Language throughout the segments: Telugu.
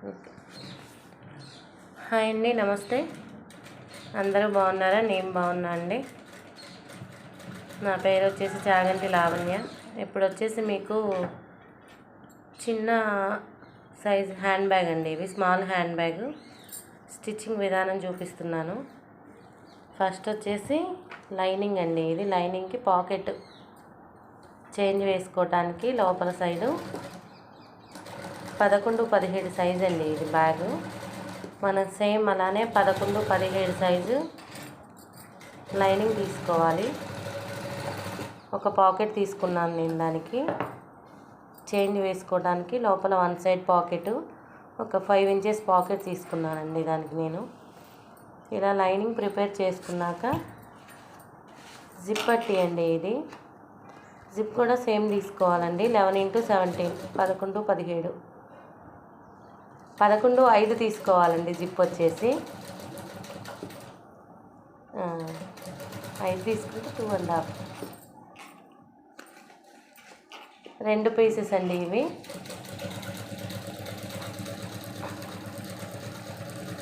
ఓకే. హాయ్ అండి, నమస్తే. అందరూ బాగున్నారా? నేను బాగున్నా అండి. నా పేరు వచ్చేసి చాగంటి లావణ్య. ఇప్పుడు వచ్చేసి మీకు చిన్న సైజ్ హ్యాండ్ బ్యాగ్ అండి. ఇవి స్మాల్ హ్యాండ్ బ్యాగ్ స్టిచ్చింగ్ విధానం చూపిస్తున్నాను. ఫస్ట్ వచ్చేసి లైనింగ్ అండి. ఇది లైనింగ్కి పాకెట్ చేంజ్ వేసుకోవటానికి లోపల సైడు 11-17 సైజ్ అండి. ఇది బ్యాగు మనం సేమ్ అలానే 11-17 సైజు లైనింగ్ తీసుకోవాలి. ఒక పాకెట్ తీసుకున్నాను నేను. దానికి చేంజ్ వేసుకోవడానికి లోపల 1 సైడ్ పాకెట్, ఒక 5 ఇంచెస్ పాకెట్ తీసుకున్నానండి. దానికి నేను ఇలా లైనింగ్ ప్రిపేర్ చేసుకున్నాక జిప్ పట్టి అండి. ఇది జిప్ కూడా సేమ్ తీసుకోవాలండి. 11x17 11-17 11-5 తీసుకోవాలండి. జిప్ వచ్చేసి 5 తీసుకుంటే 2.5 2 పీసెస్ అండి. ఇవి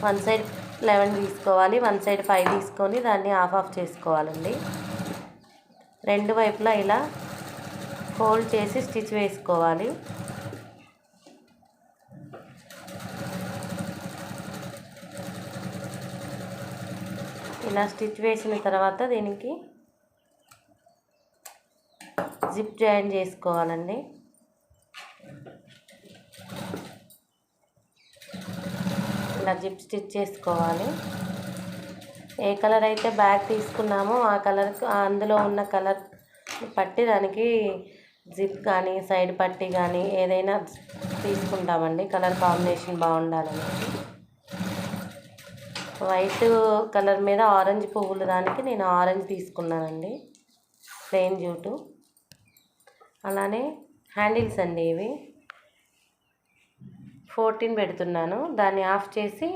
1 సైడ్ 11 తీసుకోవాలి, 1 సైడ్ 5 తీసుకొని దాన్ని హాఫ్ చేసుకోవాలండి. రెండు వైపులా ఇలా ఫోల్డ్ చేసి స్టిచ్ వేసుకోవాలి. ఇలా స్టిచ్ వేసిన తర్వాత దీనికి జిప్ జాయిన్ చేసుకోవాలండి. ఇలా జిప్ స్టిచ్ చేసుకోవాలి. ఏ కలర్ అయితే బ్యాగ్ తీసుకున్నామో ఆ కలర్కి అందులో ఉన్న కలర్ పట్టి దానికి జిప్ కానీ సైడ్ పట్టి కానీ ఏదైనా తీసుకుంటామండి. కలర్ కాంబినేషన్ బాగుండాలని. వైట్ కలర్ మీద ఆరెంజ్ పువ్వులు దానికి నేను ఆరెంజ్ తీసుకున్నానండి, ప్లెయిన్ జూటు. అలానే హ్యాండిల్స్ అండి. ఇవి 14 పెడుతున్నాను. దాన్ని ఆఫ్ చేసి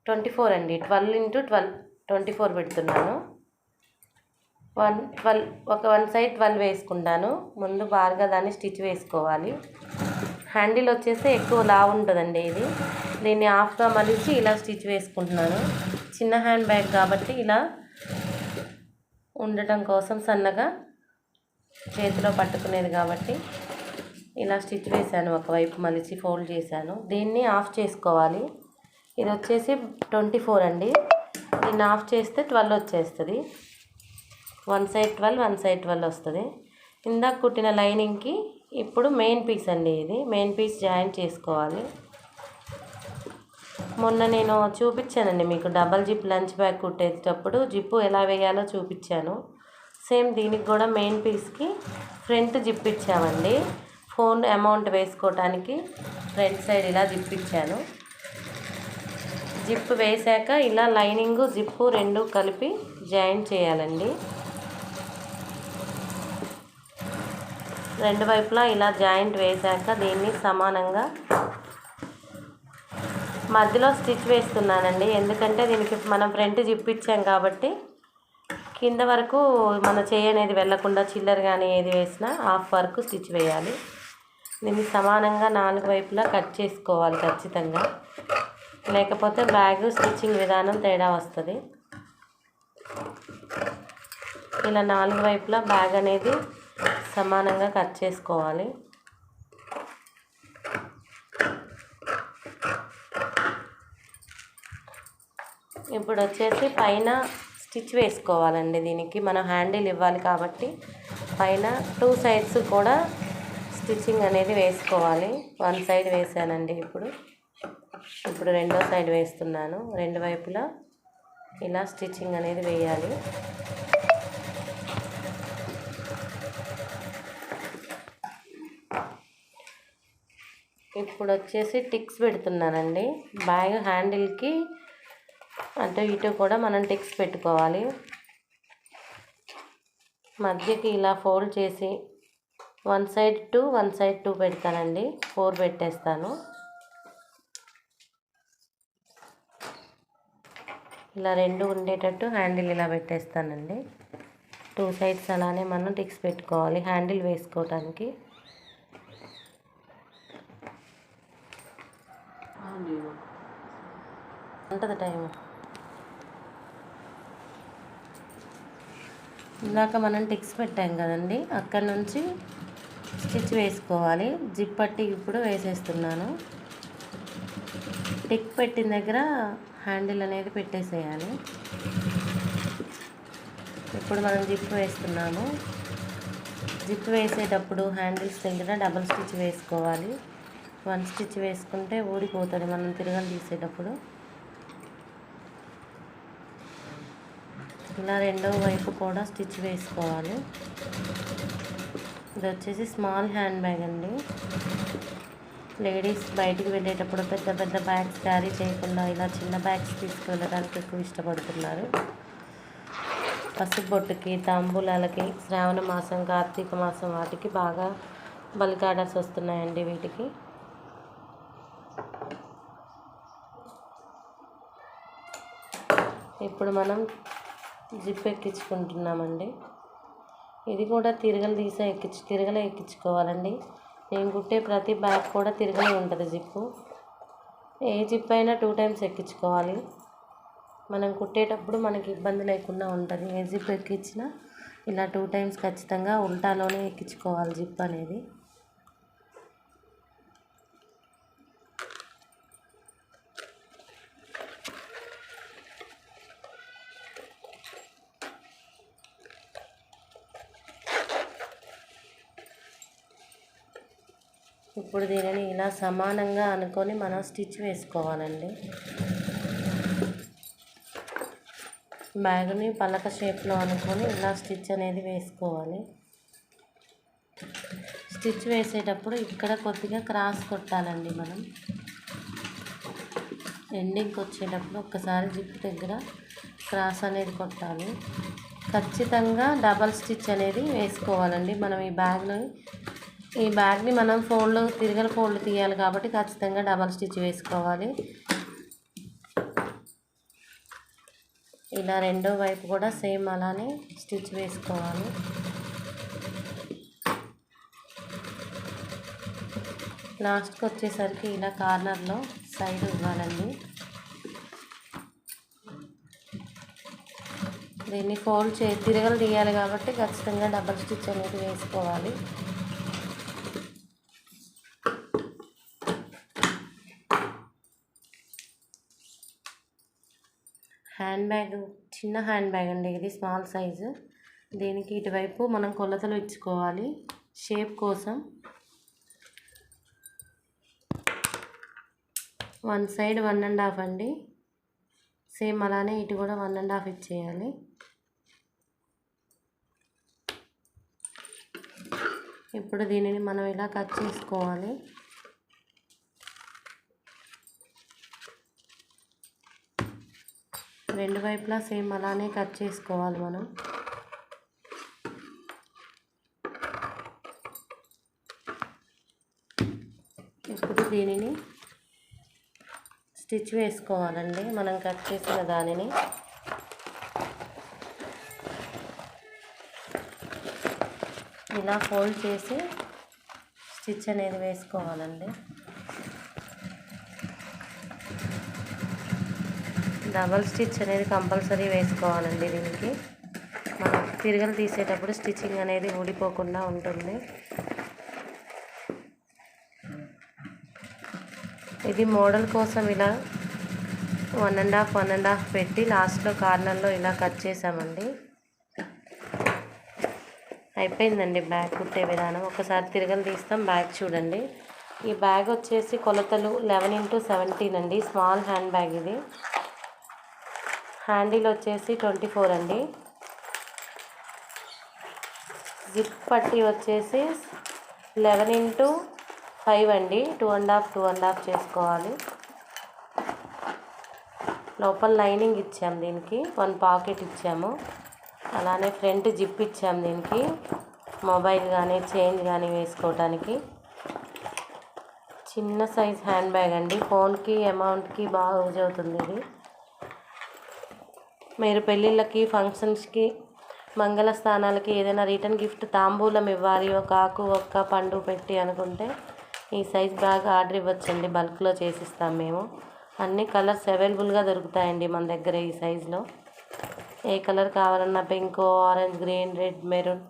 24 అండి. 12x12 24 పెడుతున్నాను. 1 సైడ్ 12 వేసుకుంటాను. ముందు బాగా దాన్ని స్టిచ్ వేసుకోవాలి. హ్యాండిల్ వచ్చేసి ఎక్కువ లావు ఉంటుందండి. ఇది దీన్ని హాఫ్గా మలిచి ఇలా స్టిచ్ వేసుకుంటున్నాను. చిన్న హ్యాండ్ బ్యాగ్ కాబట్టి ఇలా ఉండటం కోసం సన్నగా చేతిలో పట్టుకునేది కాబట్టి ఇలా స్టిచ్ వేసాను. ఒకవైపు మలిచి ఫోల్డ్ చేశాను. దీన్ని ఆఫ్ చేసుకోవాలి. ఇది వచ్చేసి 24 అండి. దీన్ని ఆఫ్ చేస్తే 12 వచ్చేస్తుంది. 1 సైడ్ 12 1 సైడ్ 12 వస్తుంది. ఇందాక కుట్టిన లైనింగ్కి ఇప్పుడు మెయిన్ పీస్ అండి. ఇది మెయిన్ పీస్ జాయిన్ చేసుకోవాలి. మొన్న నేను చూపించానండి మీకు డబల్ జిప్ లంచ్ బ్యాగ్ కుట్టేటప్పుడు జిప్పు ఎలా వేయాలో చూపించాను. సేమ్ దీనికి కూడా మెయిన్ పీస్కి ఫ్రంట్ జిప్ ఇచ్చామండి. ఫోన్ అమౌంట్ వేసుకోవటానికి ఫ్రంట్ సైడ్ ఇలా జిప్ ఇచ్చాను. జిప్ వేసాక ఇలా లైనింగ్ జిప్పు రెండు కలిపి జాయిన్ చేయాలండి. రెండు వైపులా ఇలా జాయింట్ వేసాక దీన్ని సమానంగా మధ్యలో స్టిచ్ వేస్తున్నానండి. ఎందుకంటే దీనికి మనం ఫ్రంట్ జిప్ ఇచ్చాం కాబట్టి కింద వరకు మన చేయి అనేది వెళ్ళకుండా చిల్లర కానీ ఏది వేసినా హాఫ్ వరకు స్టిచ్ వేయాలి. దీన్ని సమానంగా 4 వైపులా కట్ చేసుకోవాలి ఖచ్చితంగా. లేకపోతే బ్యాగ్ స్టిచ్చింగ్ విధానం తేడా వస్తుంది. ఇలా 4 వైపులా బ్యాగ్ అనేది సమానంగా కట్ చేసుకోవాలి. ఇప్పుడు వచ్చేసి పైన స్టిచ్ వేసుకోవాలండి. దీనికి మనం హ్యాండిల్ ఇవ్వాలి కాబట్టి పైన 2 సైడ్స్ కూడా స్టిచ్చింగ్ అనేది వేసుకోవాలి. 1 సైడ్ వేసానండి. ఇప్పుడు రెండో సైడ్ వేస్తున్నాను. రెండు వైపులా ఇలా స్టిచ్చింగ్ అనేది వేయాలి. ఇప్పుడు వచ్చేసి టిక్స్ పెడుతున్నానండి. బ్యాగ్ హ్యాండిల్కి అటు ఇటు కూడా మనం టిక్స్ పెట్టుకోవాలి. మధ్యకి ఇలా ఫోల్డ్ చేసి 1 సైడ్ 2 1 సైడ్ 2 పెడతానండి. 4 పెట్టేస్తాను. ఇలా రెండు ఉండేటట్టు హ్యాండిల్ ఇలా పెట్టేస్తానండి. 2 సైడ్స్ అలానే మనం టిక్స్ పెట్టుకోవాలి హ్యాండిల్ వేసుకోవడానికి. ఉంటుంది టైం. ఇందాక మనం టిక్స్ పెట్టాం కదండి, అక్కడ నుంచి స్టిచ్ వేసుకోవాలి. జిప్ పట్టి ఇప్పుడు వేసేస్తున్నాను. టిక్ పెట్టిన దగ్గర హ్యాండిల్ అనేది పెట్టేసేయాలి. ఇప్పుడు మనం జిప్ వేస్తున్నాము. జిప్ వేసేటప్పుడు హ్యాండిల్స్ దగ్గర డబుల్ స్టిచ్ వేసుకోవాలి. 1 స్టిచ్ వేసుకుంటే ఊడిపోతుంది మనం తిరగలు తీసేటప్పుడు. ఇలా రెండవ వైపు కూడా స్టిచ్ వేసుకోవాలి. ఇది వచ్చేసి స్మాల్ హ్యాండ్ బ్యాగ్ అండి. లేడీస్ బయటికి వెళ్ళేటప్పుడు పెద్ద పెద్ద బ్యాగ్స్ క్యారీ చేయకుండా ఇలా చిన్న బ్యాగ్స్ తీసుకువెళ్ళడానికి ఎక్కువ ఇష్టపడుతున్నారు. పసుబొట్టుకి, తాంబూలాలకి, శ్రావణ మాసం, కార్తీక మాసం వాటికి బాగా బల్క్ ఆర్డర్స్ వస్తున్నాయండి వీటికి. ఇప్పుడు మనం జిప్ ఎక్కించుకుంటున్నామండి. ఇది కూడా తిరగలే ఎక్కించుకోవాలండి. నేను కుట్టే ప్రతి బ్యాగ్ కూడా తిరగలే ఉంటుంది జిప్పు. ఏ జిప్ అయినా 2 టైమ్స్ ఎక్కించుకోవాలి. మనం కుట్టేటప్పుడు మనకి ఇబ్బంది లేకుండా ఉంటుంది. ఏ జిప్ ఎక్కించినా ఇలా 2 టైమ్స్ ఖచ్చితంగా ఉల్టాలోనే ఎక్కించుకోవాలి జిప్ అనేది. ఇప్పుడు దీనిని ఇలా సమానంగా అనుకొని మనం స్టిచ్ వేసుకోవాలండి. బ్యాగ్ని పలక షేప్లో అనుకొని ఇలా స్టిచ్ అనేది వేసుకోవాలి. స్టిచ్ వేసేటప్పుడు ఇక్కడ కొద్దిగా క్రాస్ కొట్టాలండి. మనం ఎండింగ్కి వచ్చేటప్పుడు ఒక్కసారి జిప్ దగ్గర క్రాస్ అనేది కొట్టాలి. ఖచ్చితంగా డబల్ స్టిచ్ అనేది వేసుకోవాలండి. మనం ఈ బ్యాగ్ని మనం తిరగల ఫోల్డ్ తీయాలి కాబట్టి ఖచ్చితంగా డబల్ స్టిచ్ వేసుకోవాలి. ఇలా రెండో వైపు కూడా సేమ్ అలానే స్టిచ్ వేసుకోవాలి. లాస్ట్కి వచ్చేసరికి ఇలా కార్నర్లో సైడ్ ఇవ్వాలండి. దీన్ని తిరగలు తీయాలి కాబట్టి ఖచ్చితంగా డబల్ స్టిచ్ అనేది వేసుకోవాలి. హ్యాండ్ బ్యాగ్ చిన్న హ్యాండ్ బ్యాగ్ అండి, ఇది స్మాల్ సైజు. దీనికి ఇటువైపు మనం కొలతలు ఇచ్చుకోవాలి షేప్ కోసం. 1 సైడ్ 1.5 అండి. సేమ్ అలానే ఇటు కూడా 1.5 ఇచ్చేయాలి. ఇప్పుడు దీనిని మనం ఇలా కట్ చేసుకోవాలి. రెండు వైపులా సేమ్ అలానే కట్ చేసుకోవాలి మనం. ఇప్పుడు దీనిని స్టిచ్ వేసుకోవాలండి. మనం కట్ చేసిన దానిని ఇలా ఫోల్డ్ చేసి స్టిచ్ అనేది వేసుకోవాలండి. డబల్ స్టిచ్ అనేది కంపల్సరీ వేసుకోవాలండి. దీనికి మనం తిరగలు తీసేటప్పుడు స్టిచ్చింగ్ అనేది ఊడిపోకుండా ఉంటుంది. ఇది మోడల్ కోసం ఇలా 1.5 పెట్టి లాస్ట్లో కార్నర్లో ఇలా కట్ చేసామండి. అయిపోయిందండి బ్యాగ్ కుట్టే విధానం. ఒకసారి తిరగలు తీస్తాం. బ్యాగ్ చూడండి. ఈ బ్యాగ్ వచ్చేసి కొలతలు 11x17 అండి. స్మాల్ హ్యాండ్ బ్యాగ్ ఇది. హ్యాండిల్ వచ్చేసి 24 అండి. జిప్ పట్టి వచ్చేసి 11x5 అండి. 2.5 చేసుకోవాలి. లోపల లైనింగ్ ఇచ్చాము. దీనికి 1 పాకెట్ ఇచ్చాము. అలానే ఫ్రంట్ జిప్ ఇచ్చాము. దీనికి మొబైల్ కానీ చేంజ్ కానీ వేసుకోవడానికి. చిన్న సైజ్ హ్యాండ్ బ్యాగ్ అండి. ఫోన్కి అమౌంట్కి బాగా యూజ్ అవుతుంది ఇది. మీరు పెళ్ళిళ్ళకి, ఫంక్షన్స్కి, మంగళ స్థానాలకి ఏదైనా రిటర్న్ గిఫ్ట్ తాంబూలం ఇవ్వాలి, ఒక ఆకు ఒక్క పండు పెట్టి అనుకుంటే ఈ సైజ్ బ్యాగ్ ఆర్డర్ ఇవ్వచ్చండి. బల్క్లో చేసిస్తాం మేము. అన్ని కలర్స్ అవైలబుల్గా దొరుకుతాయండి మన దగ్గర ఈ సైజులో. ఏ కలర్ కావాలన్నా pink, orange, green, red, maroon,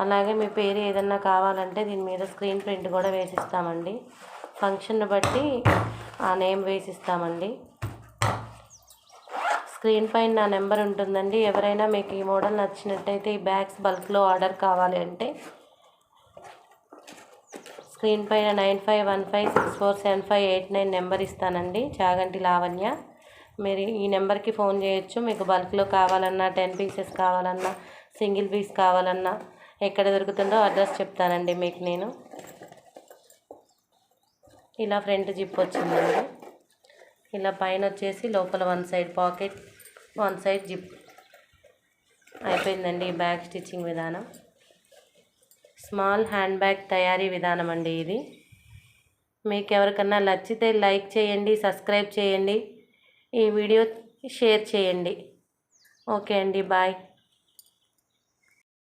అలాగే మీ పేరు ఏదన్నా కావాలంటే దీని మీద స్క్రీన్ ప్రింట్ కూడా వేసిస్తామండి. ఫంక్షన్ను బట్టి ఆ నేమ్ వేసిస్తామండి. స్క్రీన్ పైన నా నెంబర్ ఉంటుందండి. ఎవరైనా మీకు ఈ మోడల్ నచ్చినట్టయితే ఈ బ్యాగ్స్ బల్క్లో ఆర్డర్ కావాలి అంటే స్క్రీన్ పైన 9515647589 నెంబర్ ఇస్తానండి. చాగంటి లావణ్య. మీరు ఈ నెంబర్కి ఫోన్ చేయొచ్చు. మీకు బల్క్లో కావాలన్నా, 10 పీసెస్ కావాలన్నా, సింగిల్ పీస్ కావాలన్నా ఎక్కడ దొరుకుతుందో అడ్రస్ చెప్తానండి మీకు నేను. ఇలా ఫ్రంట్ జిప్ వచ్చిందండి. ఇలా పైన వచ్చేసి లోపల one side pocket, one side zip. అయిపోయిందండి ఈ బ్యాగ్ స్టిచ్చింగ్ విధానం. స్మాల్ హ్యాండ్ బ్యాగ్ తయారీ విధానం అండి ఇది. మీకు ఎవరికన్నా నచ్చితే లైక్ చేయండి, సబ్స్క్రైబ్ చేయండి, ఈ వీడియో షేర్ చేయండి. ఓకే అండి, బాయ్.